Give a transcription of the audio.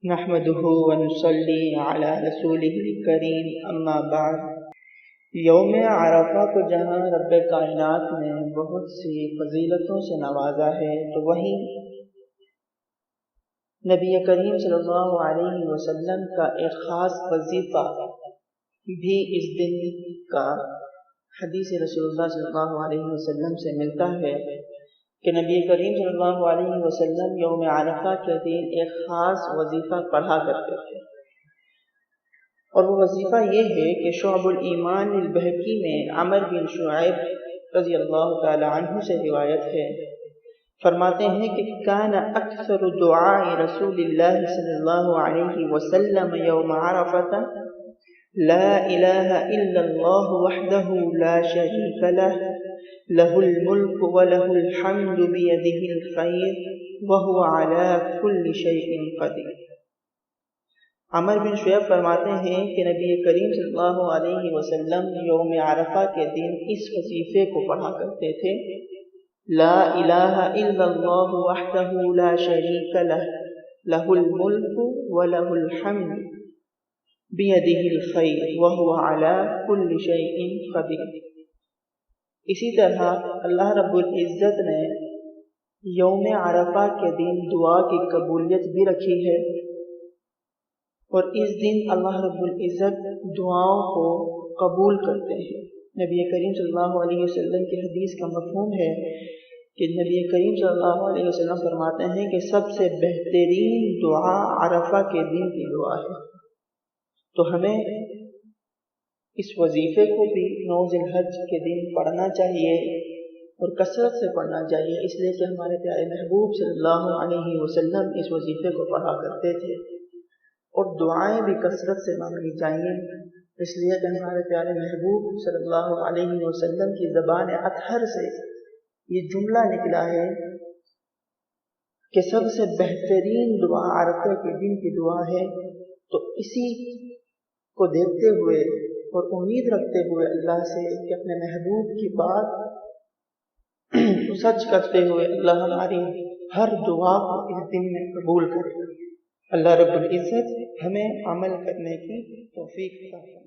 نحمده ونصلي على رسوله الكريم اما بعد۔ یوم عرفہ کو جہاں رب کائنات نے بہت سی فضیلتوں سے نوازا ہے، تو وہیں نبی کریم صلی اللہ علیہ وسلم کا ایک خاص وظیفہ بھی اس دن کا حدیث رسول اللہ صلی اللہ علیہ وسلم سے ملتا ہے کہ نبی کریم صلی اللہ علیہ وسلم یوم عرفہ کے دن ایک خاص وظیفہ پڑھا کرتے تھے، اور وہ وظیفہ یہ ہے کہ شعب الایمان البہقی میں عمر بن شعیب رضی اللہ تعالی عنہ سے روایت ہے، فرماتے ہیں کہ کان اکثر دعاء رسول اللہ صلی اللہ علیہ وسلم یوم عرفہ لا الہ الا اللہ وحدہ لا شریک لہ لہ الملک ولہ الحمد بیدہ الخیر وہو علی کل شیء قدیر۔ عمر بن شعیب فرماتے ہیں کہ نبی کریم صلی اللہ علیہ وسلم یوم عرفہ کے دن اس وظیفے کو پڑھا کرتے تھے، لا الہ الا اللہ وحدہ لا شریک لہ لہ الملک ولہ الحمد بیدہ الخیر وہو علی کل شیء قدیر۔ اسی طرح اللہ رب العزت نے یوم عرفہ کے دن دعا کی قبولیت بھی رکھی ہے، اور اس دن اللہ رب العزت دعاؤں کو قبول کرتے ہیں۔ نبی کریم صلی اللہ علیہ وسلم کی حدیث کا مفہوم ہے کہ نبی کریم صلی اللہ علیہ وسلم فرماتے ہیں کہ سب سے بہترین دعا عرفہ کے دن کی دعا ہے، تو ہمیں اس وظیفے کو بھی 9 ذی الحج کے دن پڑھنا چاہیے اور کثرت سے پڑھنا چاہیے، اس لیے کہ ہمارے پیارے محبوب صلی اللہ علیہ وسلم اس وظیفے کو پڑھا کرتے تھے، اور دعائیں بھی کثرت سے مانگنی چاہیے، اس لیے کہ ہمارے پیارے محبوب صلی اللہ علیہ وسلم کی زبان اطہر سے یہ جملہ نکلا ہے کہ سب سے بہترین دعا عرفہ کے دن کی دعا ہے، تو اسی کو دیکھتے ہوئے اور امید رکھتے ہوئے اللہ سے کہ اپنے محبوب کی بات سچ کرتے ہوئے اللہ ہماری ہر دعا کو اس دن میں قبول کرے۔ اللہ رب العزت ہمیں عمل کرنے کی توفیق عطا فرمائے۔